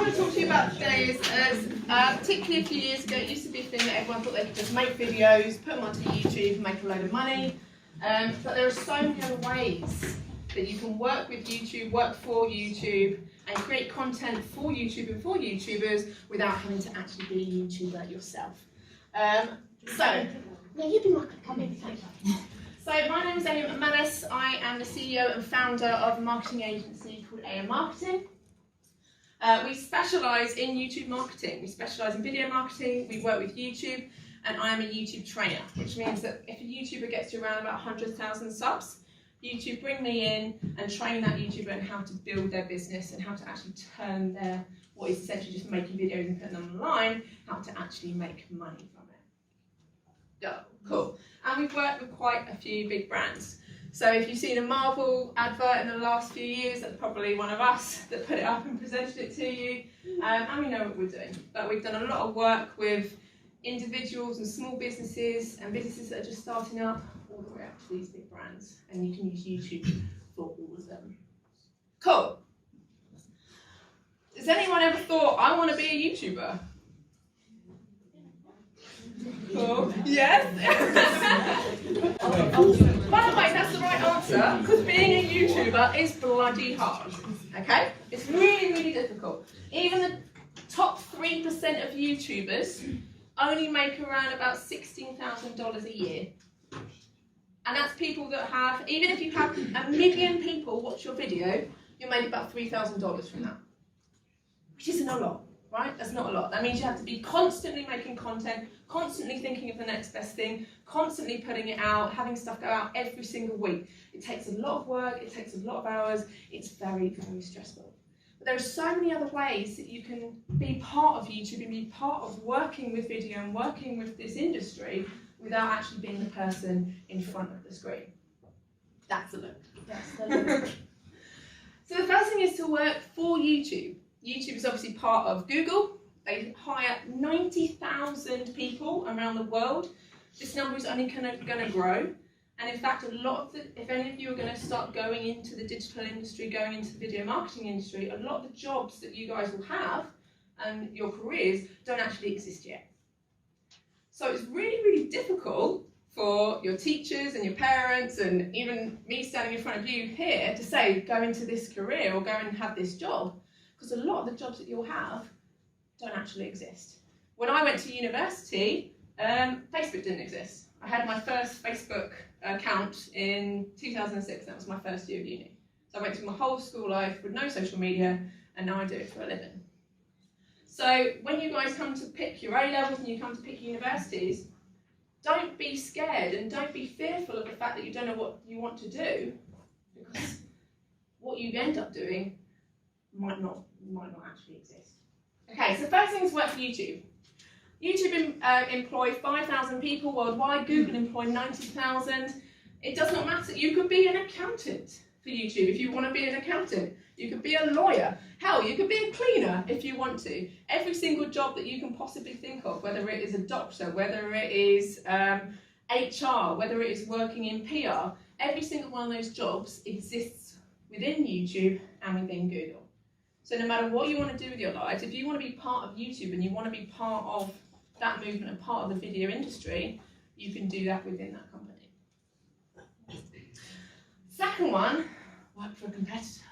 want to talk to you about today is, particularly a few years ago, it used to be a thing that everyone thought they could just make videos, put them onto YouTube and make a load of money. But there are so many other ways that you can work with YouTube, work for YouTube, and create content for YouTube and for YouTubers without having to actually be a YouTuber yourself. So my name is McManus. I am the CEO and founder of a marketing agency called AM Marketing. We specialise in YouTube marketing. We specialise in video marketing. We work with YouTube, and I am a YouTube trainer, which means that if a YouTuber gets to around about 100,000 subs, YouTube bring me in and train that YouTuber on how to build their business and how to actually turn their, what is essentially just making videos and putting them online, how to actually make money from it. Yeah, cool. And we've worked with quite a few big brands. So if you've seen a Marvel advert in the last few years, that's probably one of us that put it up and presented it to you. And we know what we're doing. But we've done a lot of work with individuals and small businesses and businesses that are just starting up, all the way up to these big brands. And you can use YouTube for all of them. Cool. Has anyone ever thought, I want to be a YouTuber? Cool. Yes? By the way, that's the right answer, because being a YouTuber is bloody hard. Okay? It's really, really difficult. Even the top 3% of YouTubers only make around about $16,000 a year. And that's people that have, even if you have 1 million people watch your video, you'll make about $3,000 from that. Which isn't a lot, right? That's not a lot. That means you have to be constantly making content, constantly thinking of the next best thing, constantly putting it out, having stuff go out every single week. It takes a lot of work, it takes a lot of hours, it's very, very stressful. But there are so many other ways that you can be part of YouTube and be part of working with video and working with this industry without actually being the person in front of the screen. That's a look. That's the look. So the first thing is to work for YouTube. YouTube is obviously part of Google. They hire 90,000 people around the world. This number is only going to grow. And in fact, a lot of if any of you are going to start going into the digital industry, going into the video marketing industry, a lot of the jobs that you guys will have and your careers don't actually exist yet. So it's really, really difficult for your teachers and your parents and even me standing in front of you here to say, go into this career or go and have this job, because a lot of the jobs that you'll have don't actually exist. When I went to university, Facebook didn't exist. I had my first Facebook account in 2006. That was my first year of uni. So I went through my whole school life with no social media, and now I do it for a living. So when you guys come to pick your A-levels and you come to pick universities, don't be scared and don't be fearful of the fact that you don't know what you want to do, because what you end up doing might not actually exist. Okay, so the first thing is work for YouTube. YouTube employ 5,000 people worldwide. Google employ 90,000. It does not matter. You could be an accountant for YouTube if you want to be an accountant. You could be a lawyer. Hell, you could be a cleaner if you want to. Every single job that you can possibly think of, whether it is a doctor, whether it is HR, whether it is working in PR, every single one of those jobs exists within YouTube and within Google. So no matter what you want to do with your lives, if you want to be part of YouTube and you want to be part of that movement and part of the video industry, you can do that within that company. Second one, work for a competitor.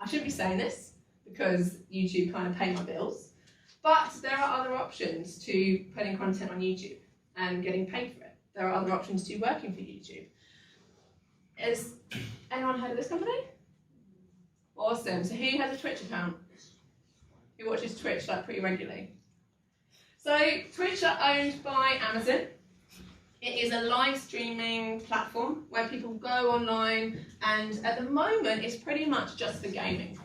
I shouldn't be saying this because YouTube kind of pay my bills, but there are other options to putting content on YouTube and getting paid for it. There are other options to working for YouTube. Has anyone heard of this company? Awesome. So who has a Twitch account? Who watches Twitch like pretty regularly? So Twitch are owned by Amazon. It is a live streaming platform where people go online, and at the moment it's pretty much just for gaming.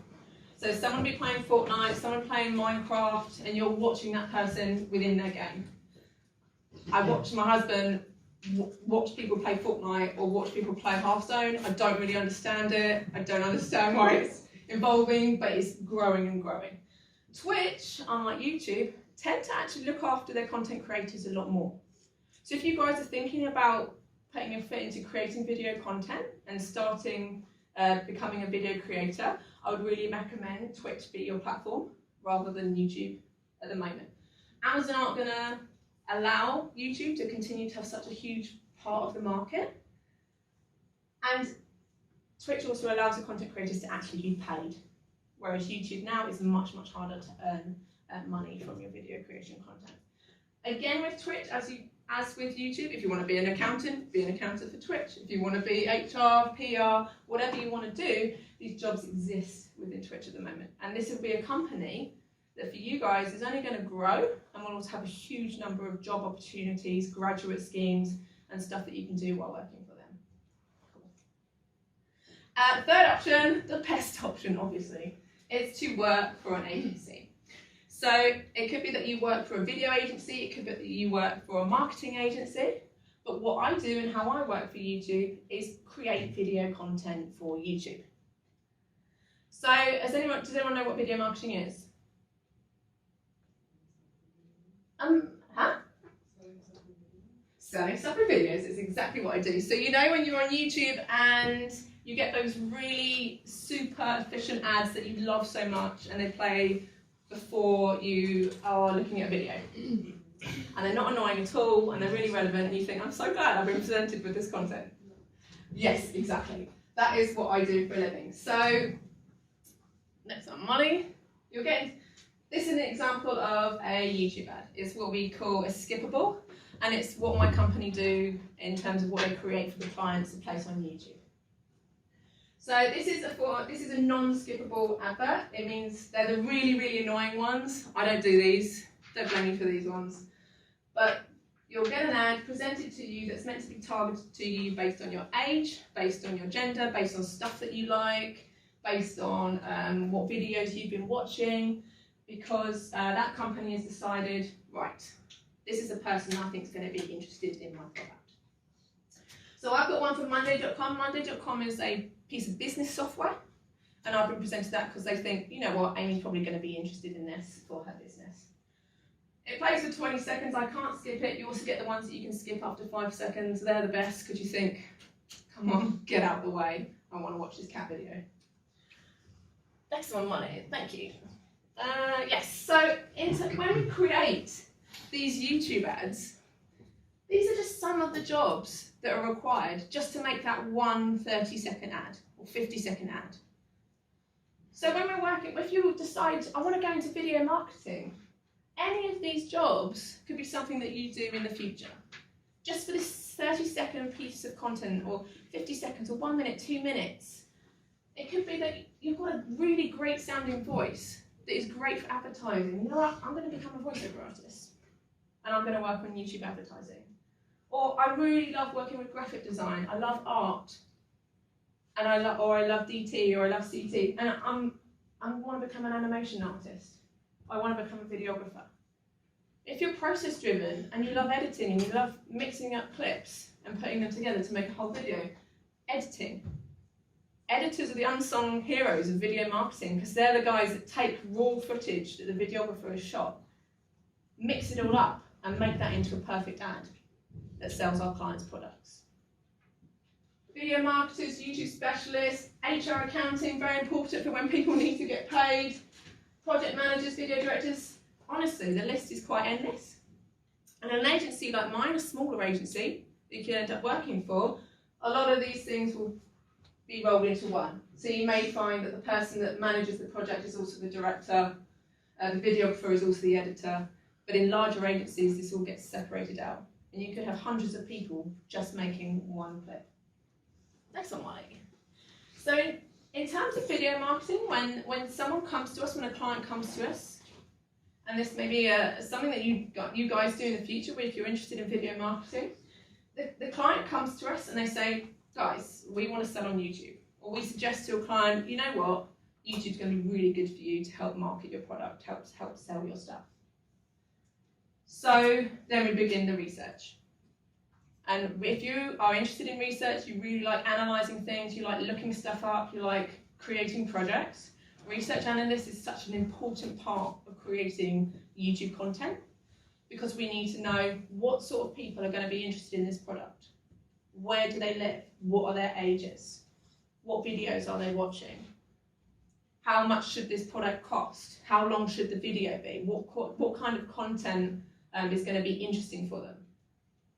So someone will be playing Fortnite, someone playing Minecraft, and you're watching that person within their game. I watch my husband watch people play Fortnite or watch people play Hearthstone. I don't really understand it. I don't understand why it's evolving, but it's growing and growing. Twitch, unlike YouTube, tend to actually look after their content creators a lot more. So if you guys are thinking about putting your foot into creating video content and starting becoming a video creator, I would really recommend Twitch be your platform rather than YouTube at the moment. Amazon aren't going to allow YouTube to continue to have such a huge part of the market. And Twitch also allows the content creators to actually be paid, whereas YouTube now is much, much harder to earn money from your video creation content. Again, with Twitch, as with YouTube, if you want to be an accountant for Twitch. If you want to be HR, PR, whatever you want to do, these jobs exist within Twitch at the moment. And this will be a company that for you guys is only going to grow and will also have a huge number of job opportunities, graduate schemes, and stuff that you can do while working for them. Cool. Third option, the best option obviously, is to work for an agency. So it could be that you work for a video agency, it could be that you work for a marketing agency, but what I do and how I work for YouTube is create video content for YouTube. So does anyone know what video marketing is? Selling stuff in videos is exactly what I do. So you know when you're on YouTube and you get those really super efficient ads that you love so much and they play before you are looking at a video. And they're not annoying at all and they're really relevant and you think, I'm so glad I've been presented with this content. Yes, exactly. That is what I do for a living. So, next on money. You're getting, this is an example of a YouTube ad. It's what we call a skippable. And it's what my company do in terms of what they create for the clients to place on YouTube. So this is a non-skippable advert. It means they're the really, really annoying ones. I don't do these. Don't blame me for these ones. But you'll get an ad presented to you that's meant to be targeted to you based on your age, based on your gender, based on stuff that you like, based on what videos you've been watching, because that company has decided, right, this is a person I think is going to be interested in my product. So I've got one from Monday.com. Monday.com is a piece of business software, and I've been presented that because they think, you know what, Amy's probably going to be interested in this for her business. It plays for 20 seconds, I can't skip it. You also get the ones that you can skip after 5 seconds. They're the best because you think, come on, get out of the way. I want to watch this cat video. Next one, money, thank you. Yes, so when we create these YouTube ads, these are just some of the jobs that are required just to make that one 30-second ad or 50-second ad. So when we're working, if you decide, I want to go into video marketing, any of these jobs could be something that you do in the future. Just for this 30-second piece of content, or 50 seconds, or 1 minute, 2 minutes. It could be that you've got a really great sounding voice that is great for advertising. You know what, I'm going to become a voiceover artist. And I'm going to work on YouTube advertising. Or I really love working with graphic design. I love art. And I love DT, or I love CT. And I want to become an animation artist. I want to become a videographer. If you're process driven and you love editing and you love mixing up clips and putting them together to make a whole video, editing. Editors are the unsung heroes of video marketing because they're the guys that take raw footage that the videographer has shot, mix it all up and make that into a perfect ad that sells our clients' products. Video marketers, YouTube specialists, HR accounting, very important for when people need to get paid, project managers, video directors. Honestly, the list is quite endless. And an agency like mine, a smaller agency that you can end up working for, a lot of these things will be rolled into one. So you may find that the person that manages the project is also the director, the videographer is also the editor, but in larger agencies this all gets separated out. And you could have hundreds of people just making one clip. Next one, Mike. So in terms of video marketing, when someone comes to us, when a client comes to us, and this may be something that you guys do in the future if you're interested in video marketing, the client comes to us and they say, guys, we want to sell on YouTube. Or we suggest to a client, you know what, YouTube's going to be really good for you to help market your product, help sell your stuff. So then we begin the research. And if you are interested in research, you really like analysing things, you like looking stuff up, you like creating projects, research analysis is such an important part of creating YouTube content because we need to know what sort of people are going to be interested in this product. Where do they live? What are their ages? What videos are they watching? How much should this product cost? How long should the video be? What kind of content is going to be interesting for them?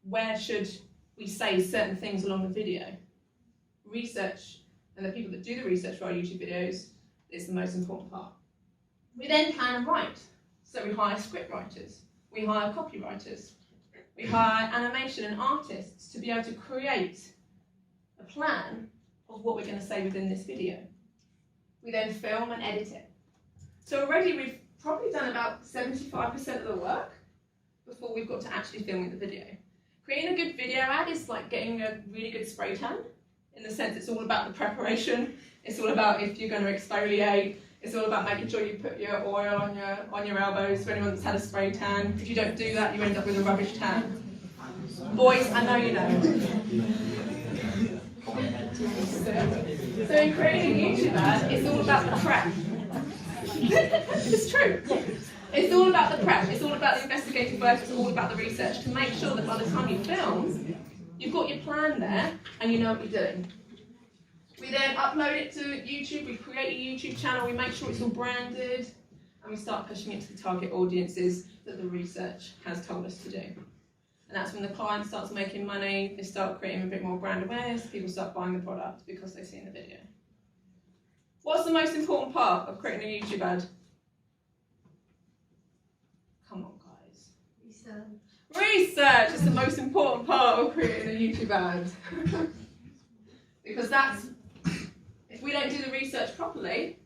Where should we say certain things along the video? Research, and the people that do the research for our YouTube videos, is the most important part. We then plan and write. So we hire script writers, we hire copywriters, we hire animation and artists to be able to create a plan of what we're going to say within this video. We then film and edit it. So already we've probably done about 75% of the work before we've got to actually filming the video. Creating a good video ad is like getting a really good spray tan, in the sense it's all about the preparation, it's all about if you're going to exfoliate, it's all about making sure you put your oil on your elbows for anyone that's had a spray tan. If you don't do that, you end up with a rubbish tan. Boys, I know you know. So in creating a YouTube ad, it's all about the prep. It's true. It's all about the prep, it's all about the investigative work, it's all about the research to make sure that by the time you film, you've got your plan there and you know what you're doing. We then upload it to YouTube, we create a YouTube channel, we make sure it's all branded, and we start pushing it to the target audiences that the research has told us to do. And that's when the client starts making money, they start creating a bit more brand awareness, people start buying the product because they've seen the video. What's the most important part of creating a YouTube ad? Come on, guys. Research is the most important part of creating a YouTube ad. Because that's, if we don't do the research properly,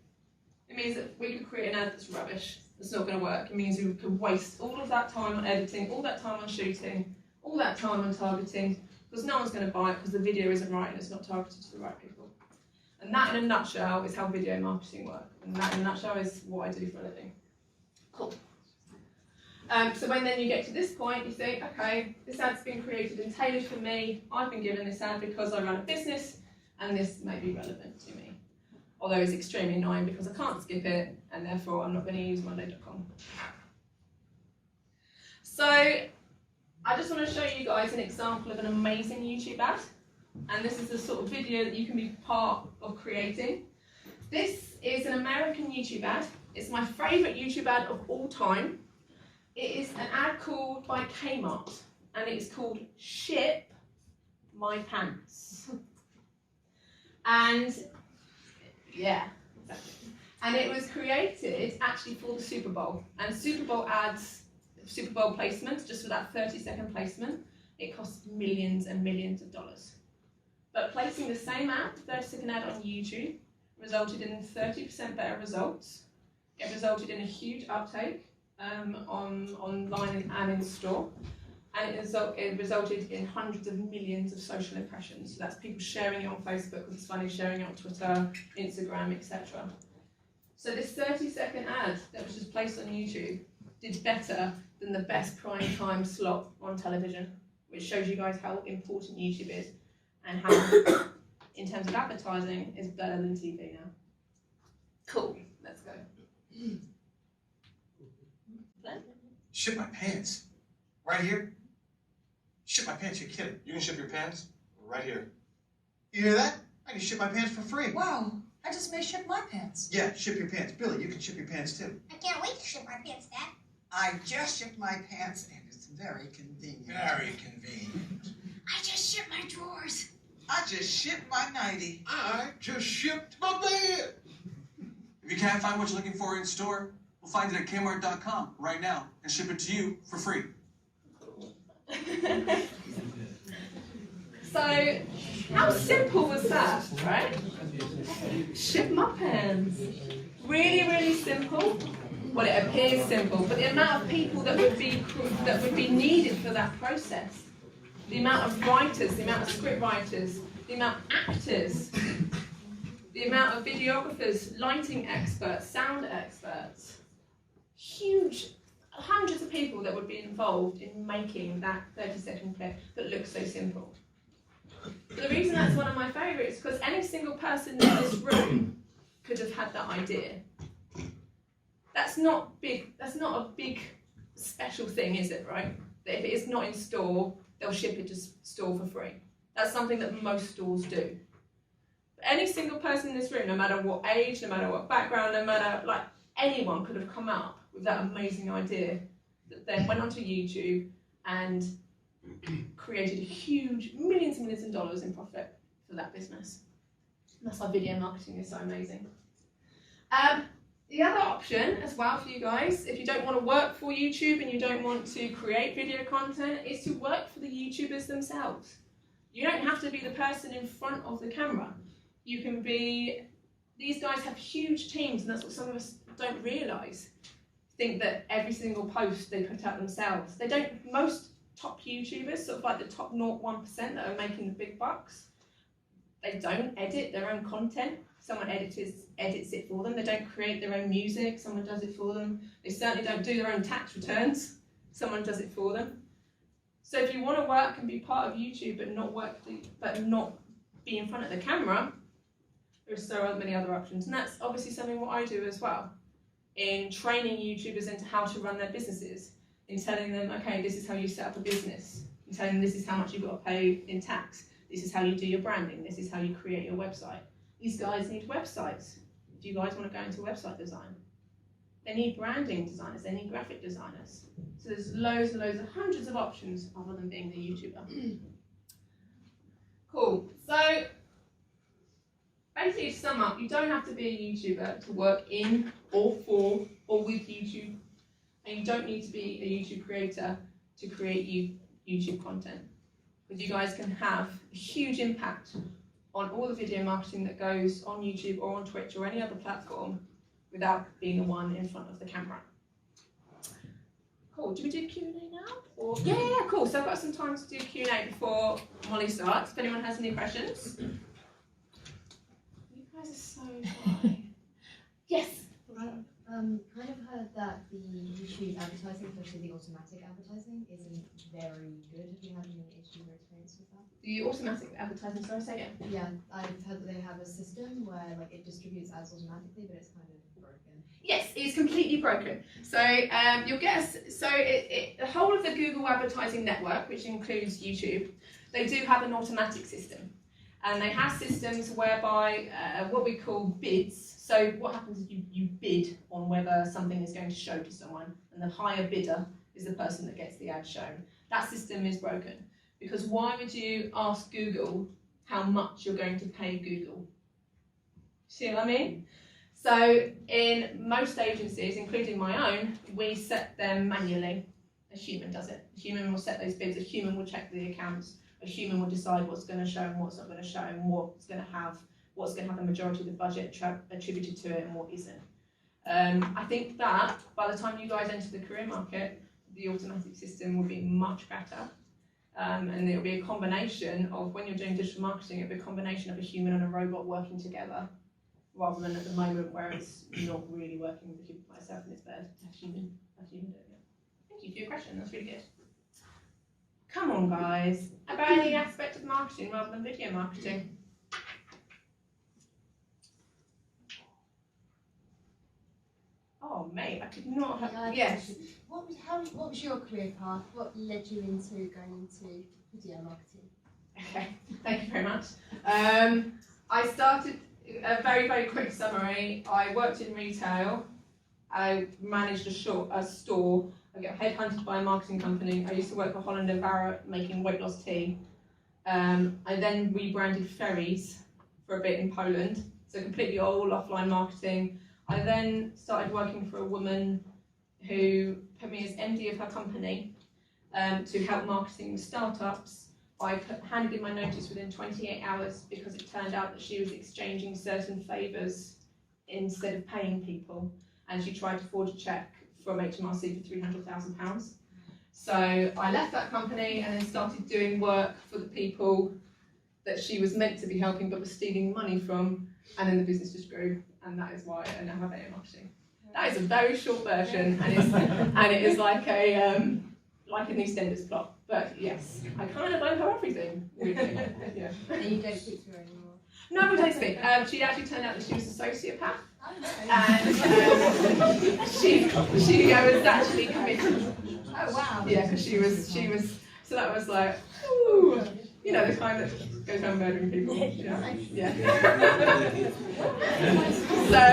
it means that we could create an ad that's rubbish, that's not going to work. It means we could waste all of that time on editing, all that time on shooting, all that time on targeting, because no one's going to buy it because the video isn't right and it's not targeted to the right people. And that in a nutshell is how video marketing works. And that in a nutshell is what I do for a living. Cool. So when then you get to this point, you think, okay, this ad's been created and tailored for me. I've been given this ad because I run a business and this may be relevant to me. Although it's extremely annoying because I can't skip it and therefore I'm not going to use Monday.com. So I just want to show you guys an example of an amazing YouTube ad. And this is the sort of video that you can be part of creating. This is an American YouTube ad. It's my favourite YouTube ad of all time. It is an ad called by Kmart, and it's called Ship My Pants. And yeah, exactly. And it was created actually for the Super Bowl. And Super Bowl ads, Super Bowl placements, just for that 30-second placement, it costs millions and millions of dollars. But placing the same ad, 30-second ad on YouTube, resulted in 30% better results. It resulted in a huge uptake online and in store, and it resulted in hundreds of millions of social impressions. So that's people sharing it on Facebook because it's funny, sharing it on Twitter, Instagram, etc. So this 30-second ad that was just placed on YouTube did better than the best prime time slot on television, which shows you guys how important YouTube is and how, in terms of advertising, is better than TV now. Cool, let's go. Ship my pants. Right here? Ship my pants, you're kidding. You can ship your pants right here. You hear that? I can ship my pants for free. Wow, I just may ship my pants. Yeah, ship your pants. Billy, you can ship your pants too. I can't wait to ship my pants, Dad. I just shipped my pants and it's very convenient. Very convenient. I just shipped my drawers. I just shipped my nightie. I just shipped my bed. If you can't find what you're looking for in store, we'll find it at Kmart.com right now and ship it to you for free. So, how simple was that, right? Ship my pants. Really, really simple. Well, it appears simple, but the amount of people that would be needed for that process, the amount of writers, the amount of script writers, the amount of actors, the amount of videographers, lighting experts, sound experts, huge, hundreds of people that would be involved in making that 30-second clip that looks so simple. The reason that's one of my favourites is because any single person in this room could have had that idea. That's not big. That's not a big special thing, is it? Right? That if it is not in store, they'll ship it to store for free. That's something that most stores do. any single person in this room, no matter what age, no matter what background, no matter, like, anyone could have come up with that amazing idea that then went onto YouTube and created a huge millions and millions of dollars in profit for that business. And that's why video marketing is so amazing. The other option as well for you guys, if you don't want to work for YouTube and you don't want to create video content, is to work for the YouTubers themselves. You don't have to be the person in front of the camera. You can be, these guys have huge teams, and that's what some of us don't realise. Think that every single post they put out themselves. They don't, most top YouTubers, sort of like the top 0.1% that are making the big bucks, they don't edit their own content. Someone edits it for them. They don't create their own music. Someone does it for them. They certainly don't do their own tax returns. Someone does it for them. So if you want to work and be part of YouTube but not be in front of the camera, there are so many other options. And that's obviously something what I do as well, in training YouTubers into how to run their businesses, in telling them, okay, this is how you set up a business, in telling them this is how much you've got to pay in tax, this is how you do your branding, this is how you create your website. These guys need websites. Do you guys want to go into website design? They need branding designers, they need graphic designers. So there's loads and loads of hundreds of options other than being a YouTuber. Cool. So basically to sum up, you don't have to be a YouTuber to work in or for or with YouTube. And you don't need to be a YouTube creator to create YouTube content. Because you guys can have a huge impact on all the video marketing that goes on YouTube or on Twitch or any other platform without being the one in front of the camera. Cool, do we do Q&A now? Or, yeah, cool. So I've got some time to do Q&A before Molly starts, if anyone has any questions. You guys are so shy. Yes? Kind of heard that the YouTube advertising, especially the automatic advertising, isn't very good. Have you had any issue or experience with that? The automatic advertising, sorry, say again? Yeah, I've heard that they have a system where like it distributes ads automatically, but it's kind of broken. Yes, it's completely broken. So you'll get the whole of the Google advertising network, which includes YouTube, they do have an automatic system. And they have systems whereby what we call bids. So what happens is you bid on whether something is going to show to someone, and the higher bidder is the person that gets the ad shown. That system is broken, because why would you ask Google how much you're going to pay Google? See what I mean? So in most agencies, including my own, we set them manually. A human does it. A human will set those bids. A human will check the accounts. A human will decide what's going to show and what's not going to show, and what's going to have the majority of the budget attributed to it and what isn't. I think that by the time you guys enter the career market, the automatic system will be much better. And it'll be a combination of, when you're doing digital marketing, it'll be a combination of a human and a robot working together, rather than at the moment where it's not really working with a human by itself, and it's better to have a human doing it. Thank you for your question, that's really good. Come on, guys. About any aspect of marketing rather than video marketing? Oh, mate, I could not have. Yes. What was your career path? What led you into going into video marketing? Okay, thank you very much. I started, a very, very quick summary. I worked in retail. I managed a store. I got headhunted by a marketing company. I used to work for Holland & Barrett making weight loss tea. I then rebranded ferries for a bit in Poland, so completely all offline marketing. I then started working for a woman who put me as MD of her company to help marketing startups. I handed in my notice within 28 hours because it turned out that she was exchanging certain favours instead of paying people, and she tried to forge a cheque from HMRC for £300,000. So I left that company and then started doing work for the people that she was meant to be helping but was stealing money from, and then the business just grew, and that is why I now have video marketing. That is a very short version, and it is like an EastEnders plot. But yes, I kind of owe her everything. Yeah. And you don't speak to her anymore? No, we don't speak. She actually turned out that she was a sociopath. And she was actually committed. Oh wow. Yeah, because she was. So that was like, ooh. You know, the kind that goes around murdering people. Yeah. So,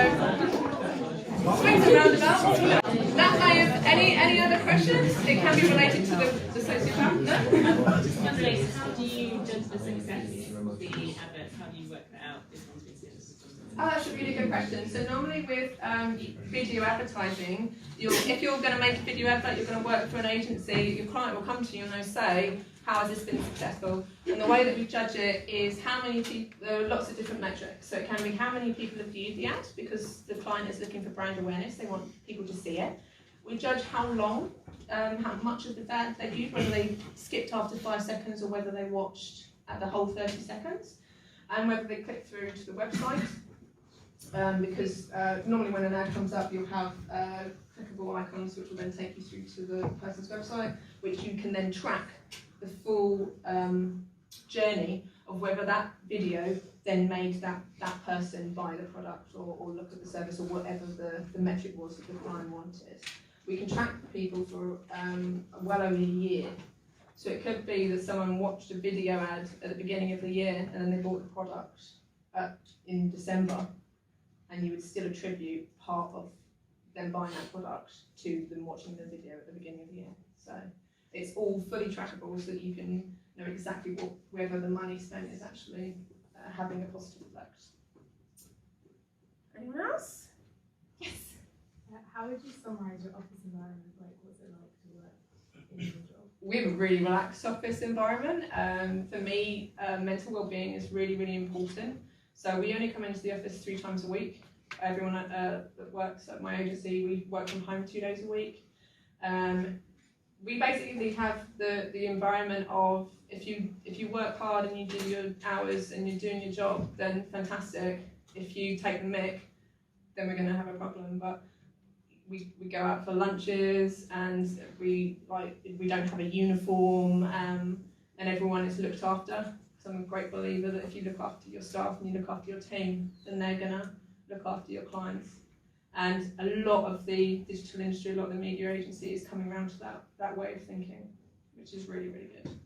swings and roundabouts. That may have any other questions? It can be related to the sociopath. No? Just wondering, how do you judge the success of the adverts? How do you work that out? This one's been successful. Oh, that's a really good question. So normally with video advertising, if you're going to make a video advert, you're going to work for an agency, your client will come to you and they'll say, how has this been successful? And the way that we judge it is how many people, there are lots of different metrics. So it can be how many people have viewed the ad, because the client is looking for brand awareness, they want people to see it. We judge how long, how much of the ad they viewed, whether they skipped after 5 seconds or whether they watched at the whole 30 seconds, and whether they clicked through to the website. Because normally when an ad comes up, you'll have clickable icons which will then take you through to the person's website, which you can then track the full journey of whether that video then made that person buy the product or look at the service or whatever the metric was that the client wanted. We can track people for well over a year. So it could be that someone watched a video ad at the beginning of the year and then they bought the product in December, and you would still attribute part of them buying that product to them watching the video at the beginning of the year. So it's all fully trackable so that you can know exactly whether the money spent is actually having a positive effect. Anyone else? Yes. How would you summarise your office environment? Like, what's it like to work in your job? We have a really relaxed office environment. For me, mental well-being is really, really important. So we only come into the office 3 times a week. Everyone that works at my agency, we work from home 2 days a week. We basically have the environment of if you work hard and you do your hours and you're doing your job, then fantastic. If you take the mick, then we're going to have a problem. But we go out for lunches and we don't have a uniform and everyone is looked after. So I'm a great believer that if you look after your staff and you look after your team, then they're going to look after your clients. And a lot of the digital industry, a lot of the media agency is coming around to that way of thinking, which is really, really good.